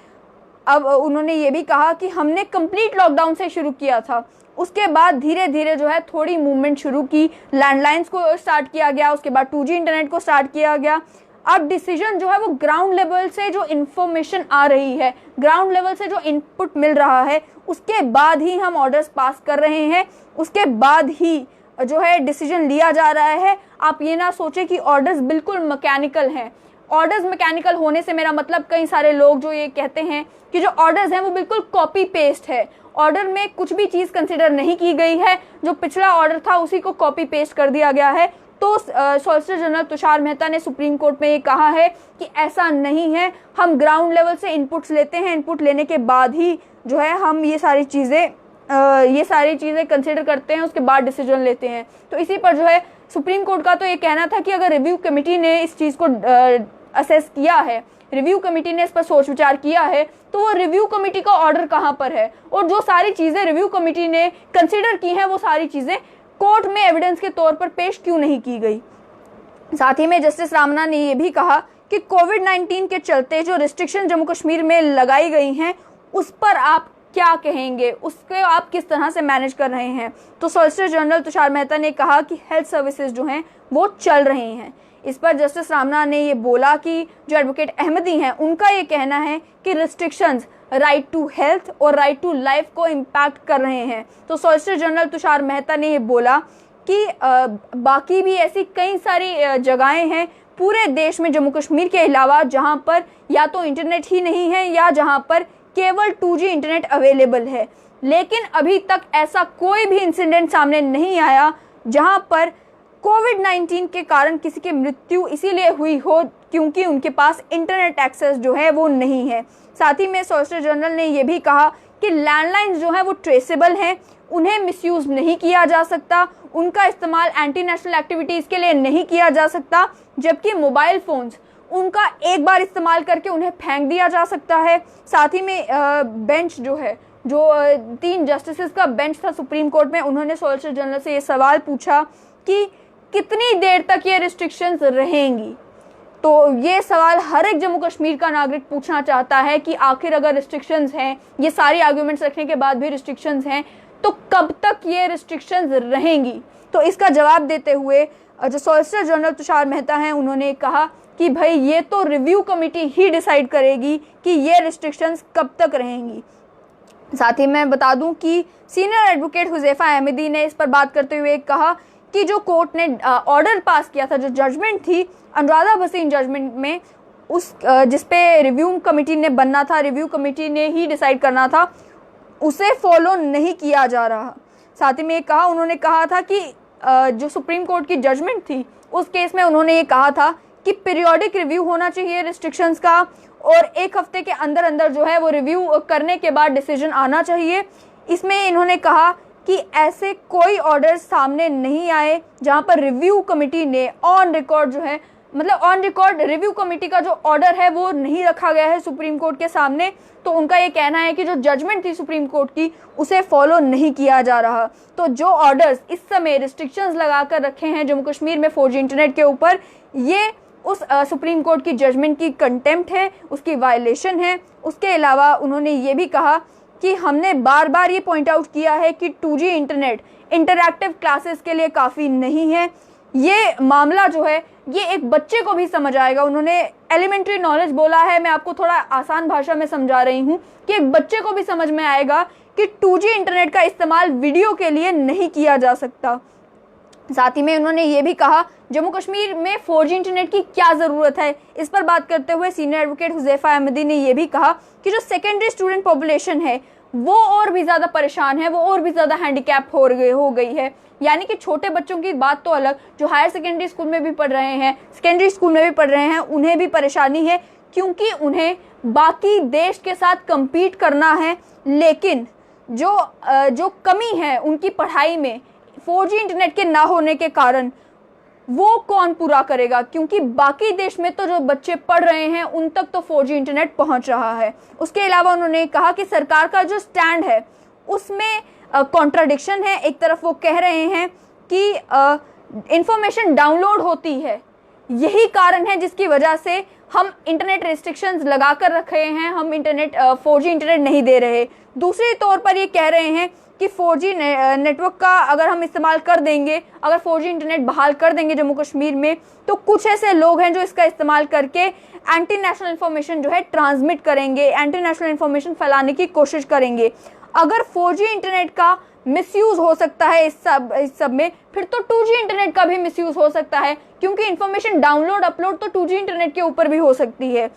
अब उन्होंने ये भी कहा कि हमने कंप्लीट लॉकडाउन से शुरू किया था, उसके बाद धीरे धीरे जो है थोड़ी मूवमेंट शुरू की, लैंडलाइंस को स्टार्ट किया गया, उसके बाद 2G इंटरनेट को स्टार्ट किया गया। अब डिसीजन जो है वो ग्राउंड लेवल से जो इन्फॉर्मेशन आ रही है, ग्राउंड लेवल से जो इनपुट मिल रहा है, उसके बाद ही हम ऑर्डर्स पास कर रहे हैं, उसके बाद ही जो है डिसीजन लिया जा रहा है। आप ये ना सोचें कि ऑर्डर्स बिल्कुल मैकेनिकल हैं। ऑर्डर्स मैकेनिकल होने से मेरा मतलब, कई सारे लोग जो ये कहते हैं कि जो ऑर्डर्स हैं वो बिल्कुल कॉपी पेस्ट है, ऑर्डर में कुछ भी चीज़ कंसिडर नहीं की गई है, जो पिछला ऑर्डर था उसी को कॉपी पेस्ट कर दिया गया है। तो सॉलिसिटर जनरल तुषार मेहता ने सुप्रीम कोर्ट में ये कहा है कि ऐसा नहीं है, हम ग्राउंड लेवल से इनपुट्स लेते हैं, इनपुट लेने के बाद ही जो है हम ये सारी चीज़ें कंसिडर करते हैं, उसके बाद डिसीजन लेते हैं। तो इसी पर जो है सुप्रीम कोर्ट का तो ये कहना था कि अगर रिव्यू कमेटी ने इस चीज़ को असेस किया है, रिव्यू कमेटी ने इस पर सोच विचार किया है, तो वो रिव्यू कमेटी का ऑर्डर कहाँ पर है, और जो सारी चीज़ें रिव्यू कमेटी ने कंसिडर की हैं वो सारी चीज़ें कोर्ट में एविडेंस के तौर पर पेश क्यों नहीं की गई। साथ ही में जस्टिस रामना ने यह भी कहा कि कोविड-19 के चलते जो रिस्ट्रिक्शन जम्मू कश्मीर में लगाई गई हैं उस पर आप क्या कहेंगे, उसके आप किस तरह से मैनेज कर रहे हैं। तो सॉलिसिटर जनरल तुषार मेहता ने कहा कि हेल्थ सर्विसेज जो हैं वो चल रही हैं। इस पर जस्टिस रामना ने ये बोला कि जो एडवोकेट अहमदी हैं उनका ये कहना है कि रिस्ट्रिक्शंस राइट टू हेल्थ और राइट टू लाइफ को इम्पैक्ट कर रहे हैं। तो सॉलिसिटर जनरल तुषार मेहता ने ये बोला कि बाकी भी ऐसी कई सारी जगहें हैं पूरे देश में, जम्मू कश्मीर के अलावा, जहां पर या तो इंटरनेट ही नहीं है या जहां पर केवल 2G इंटरनेट अवेलेबल है, लेकिन अभी तक ऐसा कोई भी इंसिडेंट सामने नहीं आया जहां पर कोविड-19 के कारण किसी की मृत्यु इसीलिए हुई हो क्योंकि उनके पास इंटरनेट एक्सेस जो है वो नहीं है। साथ ही में सॉलिसिटर जनरल ने यह भी कहा कि लैंडलाइंस जो है वो ट्रेसेबल हैं, उन्हें मिसयूज नहीं किया जा सकता, उनका इस्तेमाल एंटी नेशनल एक्टिविटीज़ के लिए नहीं किया जा सकता, जबकि मोबाइल फ़ोन्स उनका एक बार इस्तेमाल करके उन्हें फेंक दिया जा सकता है। साथ ही में बेंच जो है, जो 3 जस्टिसेस का बेंच था सुप्रीम कोर्ट में, उन्होंने सॉलिसिटर जनरल से ये सवाल पूछा कि कितनी देर तक ये रिस्ट्रिक्शंस रहेंगी। तो ये सवाल हर एक जम्मू कश्मीर का नागरिक पूछना चाहता है कि आखिर अगर रिस्ट्रिक्शंस हैं, ये सारी आर्ग्यूमेंट्स रखने के बाद भी रिस्ट्रिक्शंस हैं, तो कब तक ये रिस्ट्रिक्शंस रहेंगी। तो इसका जवाब देते हुए जो सॉलिसिटर जनरल तुषार मेहता हैं उन्होंने कहा कि भाई ये तो रिव्यू कमेटी ही डिसाइड करेगी कि ये रिस्ट्रिक्शंस कब तक रहेंगी। साथ ही मैं बता दूं कि सीनियर एडवोकेट हुज़ैफा अहमदी ने इस पर बात करते हुए कहा कि जो कोर्ट ने ऑर्डर पास किया था, जो जजमेंट थी अनुराधा भसीन जजमेंट में, उस जिसपे रिव्यू कमेटी ने बनना था, रिव्यू कमेटी ने ही डिसाइड करना था, उसे फॉलो नहीं किया जा रहा। साथ ही में उन्होंने कहा था कि जो सुप्रीम कोर्ट की जजमेंट थी उस केस में उन्होंने ये कहा था कि पीरियोडिक रिव्यू होना चाहिए रिस्ट्रिक्शंस का, और 1 हफ्ते के अंदर अंदर जो है वो रिव्यू करने के बाद डिसीजन आना चाहिए। इसमें इन्होंने कहा कि ऐसे कोई ऑर्डर सामने नहीं आए जहां पर रिव्यू कमेटी ने ऑन रिकॉर्ड जो है मतलब ऑन रिकॉर्ड रिव्यू कमेटी का जो ऑर्डर है वो नहीं रखा गया है सुप्रीम कोर्ट के सामने। तो उनका ये कहना है कि जो जजमेंट थी सुप्रीम कोर्ट की उसे फॉलो नहीं किया जा रहा। तो जो ऑर्डर्स इस समय रिस्ट्रिक्शंस लगाकर रखे हैं जम्मू कश्मीर में 4G इंटरनेट के ऊपर, ये उस सुप्रीम कोर्ट की जजमेंट की कंटेम्प्ट है, उसकी वायलेशन है। उसके अलावा उन्होंने ये भी कहा कि हमने बार बार ये पॉइंट आउट किया है कि 2G इंटरनेट इंटरैक्टिव क्लासेस के लिए काफ़ी नहीं है। ये मामला जो है ये एक बच्चे को भी समझ आएगा। उन्होंने एलिमेंट्री नॉलेज बोला है, मैं आपको थोड़ा आसान भाषा में समझा रही हूँ कि एक बच्चे को भी समझ में आएगा कि 2G इंटरनेट का इस्तेमाल वीडियो के लिए नहीं किया जा सकता। साथ ही में उन्होंने ये भी कहा जम्मू कश्मीर में 4G इंटरनेट की क्या ज़रूरत है। इस पर बात करते हुए सीनियर एडवोकेट हुज़ैफा अहमदी ने ये भी कहा कि जो सेकेंडरी स्टूडेंट पॉपुलेशन है वो और भी ज़्यादा परेशान है, वो और भी ज़्यादा हैंडीकैप हो गई है। यानी कि छोटे बच्चों की बात तो अलग, जो हायर सेकेंडरी स्कूल में भी पढ़ रहे हैं, सेकेंडरी स्कूल में भी पढ़ रहे हैं, उन्हें भी परेशानी है क्योंकि उन्हें बाकी देश के साथ compete करना है। लेकिन जो कमी है उनकी पढ़ाई में 4G इंटरनेट के ना होने के कारण वो कौन पूरा करेगा, क्योंकि बाकी देश में तो जो बच्चे पढ़ रहे हैं उन तक तो 4G इंटरनेट पहुंच रहा है। उसके अलावा उन्होंने कहा कि सरकार का जो स्टैंड है उसमें कॉन्ट्राडिक्शन है। एक तरफ वो कह रहे हैं कि इंफॉर्मेशन डाउनलोड होती है, यही कारण है जिसकी वजह से हम इंटरनेट रिस्ट्रिक्शंस लगा कर रख रहे हैं, हम 4G इंटरनेट नहीं दे रहे। दूसरे तौर पर ये कह रहे हैं कि 4G नेटवर्क का अगर हम इस्तेमाल कर देंगे, अगर 4G इंटरनेट बहाल कर देंगे जम्मू कश्मीर में, तो कुछ ऐसे लोग हैं जो इसका इस्तेमाल करके एंटी नेशनल इन्फॉर्मेशन जो है ट्रांसमिट करेंगे, एंटी नेशनल इन्फॉर्मेशन फैलाने की कोशिश करेंगे। अगर 4G इंटरनेट का मिसयूज हो सकता है इस सब में, फिर तो 2G इंटरनेट का भी मिसयूज हो सकता है, क्योंकि इन्फॉर्मेशन डाउनलोड अपलोड तो 2G इंटरनेट के ऊपर भी हो सकती है।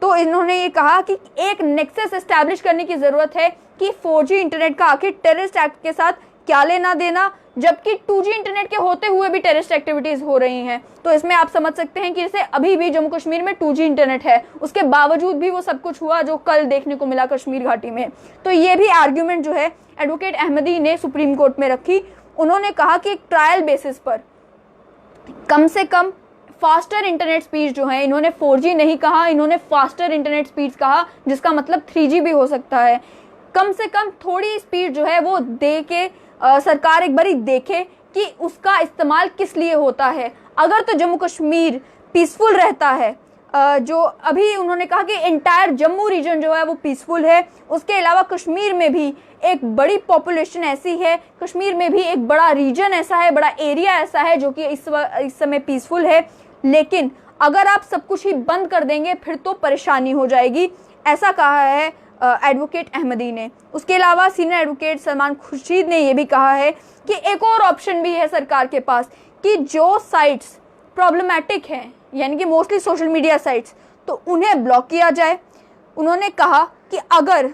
तो इन्होंने ये कहा कि एक नेक्सस एस्टैब्लिश करने की जरूरत है कि 4G इंटरनेट का आखिर टेररिस्ट एक्ट के साथ क्या लेना देना, जबकि 2G इंटरनेट के होते हुए भी टेररिस्ट एक्टिविटीज हो रही हैं। तो इसमें आप समझ सकते हैं कि जैसे अभी भी जम्मू कश्मीर में 2G इंटरनेट है, उसके बावजूद भी वो सब कुछ हुआ जो कल देखने को मिला कश्मीर घाटी में। तो ये भी आर्ग्यूमेंट जो है एडवोकेट अहमदी ने सुप्रीम कोर्ट में रखी। उन्होंने कहा कि एक ट्रायल बेसिस पर कम से कम फास्टर इंटरनेट स्पीड जो है, इन्होंने 4G नहीं कहा, इन्होंने फास्टर इंटरनेट स्पीड कहा, जिसका मतलब 3G भी हो सकता है। कम से कम थोड़ी स्पीड जो है वो दे के सरकार एक बारी देखे कि उसका इस्तेमाल किस लिए होता है। अगर तो जम्मू कश्मीर पीसफुल रहता है, जो अभी उन्होंने कहा कि एंटायर जम्मू रीजन जो है वो पीसफुल है, उसके अलावा कश्मीर में भी एक बड़ी पॉपुलेशन ऐसी है, कश्मीर में भी एक बड़ा रीजन ऐसा है, बड़ा एरिया ऐसा है जो कि इस समय पीसफुल है। लेकिन अगर आप सब कुछ ही बंद कर देंगे फिर तो परेशानी हो जाएगी, ऐसा कहा है एडवोकेट अहमदी ने। उसके अलावा सीनियर एडवोकेट सलमान खुर्शीद ने यह भी कहा है कि एक और ऑप्शन भी है सरकार के पास कि जो साइट्स प्रॉब्लमैटिक हैं, यानी कि मोस्टली सोशल मीडिया साइट्स, तो उन्हें ब्लॉक किया जाए। उन्होंने कहा कि अगर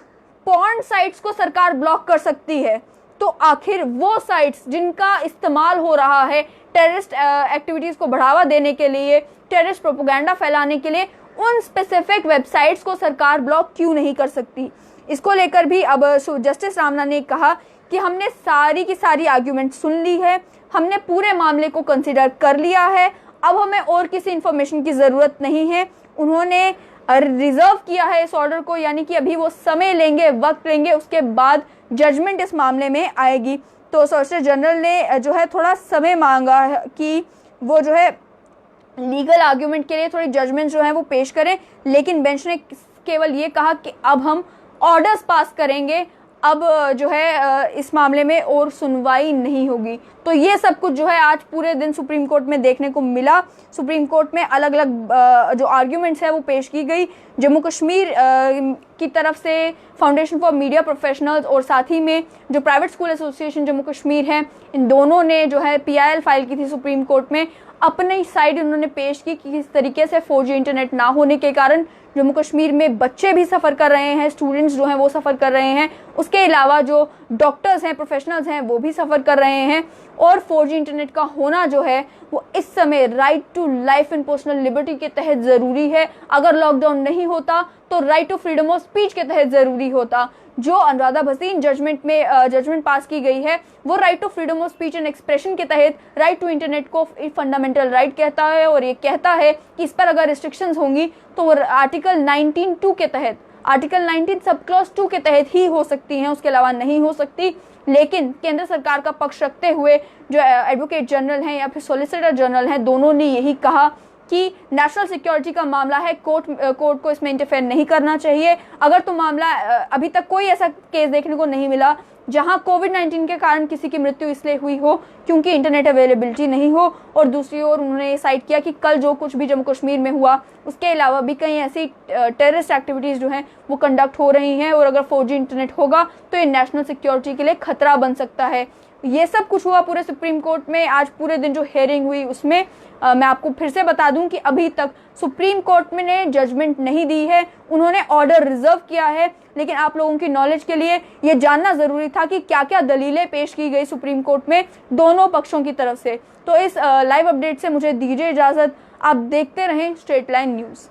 पॉर्न साइट्स को सरकार ब्लॉक कर सकती है तो आखिर वो साइट्स जिनका इस्तेमाल हो रहा है टेररिस्ट एक्टिविटीज़ को बढ़ावा देने के लिए, टेररिस्ट प्रोपेगेंडा फैलाने के लिए, उन स्पेसिफिक वेबसाइट्स को सरकार ब्लॉक क्यों नहीं कर सकती। इसको लेकर भी अब जस्टिस रामना ने कहा कि हमने सारी की सारी आर्ग्यूमेंट सुन ली है, हमने पूरे मामले को कंसिडर कर लिया है, अब हमें और किसी इंफॉर्मेशन की ज़रूरत नहीं है। उन्होंने रिजर्व किया है इस ऑर्डर को, यानी कि अभी वो समय लेंगे, वक्त लेंगे, उसके बाद जजमेंट इस मामले में आएगी। तो सॉलिसिटर जनरल ने जो है थोड़ा समय मांगा है कि वो जो है लीगल आर्ग्यूमेंट के लिए थोड़ी जजमेंट जो है वो पेश करें, लेकिन बेंच ने केवल ये कहा कि अब हम ऑर्डर्स पास करेंगे, अब जो है इस मामले में और सुनवाई नहीं होगी। तो ये सब कुछ जो है आज पूरे दिन सुप्रीम कोर्ट में देखने को मिला। सुप्रीम कोर्ट में अलग अलग जो आर्ग्यूमेंट्स है वो पेश की गई। जम्मू कश्मीर की तरफ से फाउंडेशन फॉर मीडिया प्रोफेशनल्स और साथ ही में जो private school association Jammu Kashmir है, इन दोनों ने जो है PIL फाइल की थी सुप्रीम कोर्ट में। अपनी साइड उन्होंने पेश की कि किस तरीके से 4G इंटरनेट ना होने के कारण जम्मू कश्मीर में बच्चे भी सफ़र कर रहे हैं, स्टूडेंट्स जो हैं वो सफ़र कर रहे हैं, उसके अलावा जो डॉक्टर्स हैं, प्रोफेशनल्स हैं, वो भी सफ़र कर रहे हैं। और 4G इंटरनेट का होना जो है वो इस समय right to life and personal liberty के तहत ज़रूरी है। अगर लॉकडाउन नहीं होता तो right to freedom of speech के तहत ज़रूरी होता। जो अनुराधा भसीन जजमेंट पास की गई है वो right to freedom of speech and expression के तहत राइट टू इंटरनेट को फंडामेंटल राइट कहता है, और ये कहता है कि इस पर अगर रिस्ट्रिक्शंस होंगी तो वो आर्टिकल 19(2) के तहत, आर्टिकल 19 सब क्लॉज 2 के तहत ही हो सकती हैं, उसके अलावा नहीं हो सकती। लेकिन केंद्र सरकार का पक्ष रखते हुए जो एडवोकेट जनरल हैं या फिर सॉलिसिटर जनरल हैं, दोनों ने यही कहा कि नेशनल सिक्योरिटी का मामला है, कोर्ट को इसमें इंटरफेयर नहीं करना चाहिए। अगर तो मामला अभी तक कोई ऐसा केस देखने को नहीं मिला जहां कोविड-19 के कारण किसी की मृत्यु इसलिए हुई हो क्योंकि इंटरनेट अवेलेबिलिटी नहीं हो, और दूसरी ओर उन्होंने साइट किया कि कल जो कुछ भी जम्मू कश्मीर में हुआ उसके अलावा भी कई ऐसी टेररिस्ट एक्टिविटीज जो हैं वो कंडक्ट हो रही हैं, और अगर 4G इंटरनेट होगा तो ये नेशनल सिक्योरिटी के लिए खतरा बन सकता है। ये सब कुछ हुआ पूरे सुप्रीम कोर्ट में। आज पूरे दिन जो हेयरिंग हुई उसमें मैं आपको फिर से बता दूं कि अभी तक सुप्रीम कोर्ट में ने जजमेंट नहीं दी है, उन्होंने ऑर्डर रिजर्व किया है। लेकिन आप लोगों की नॉलेज के लिए ये जानना जरूरी था कि क्या क्या दलीलें पेश की गई सुप्रीम कोर्ट में दोनों पक्षों की तरफ से। तो इस लाइव अपडेट से मुझे दीजिए इजाजत। आप देखते रहें स्ट्रेट लाइन न्यूज़।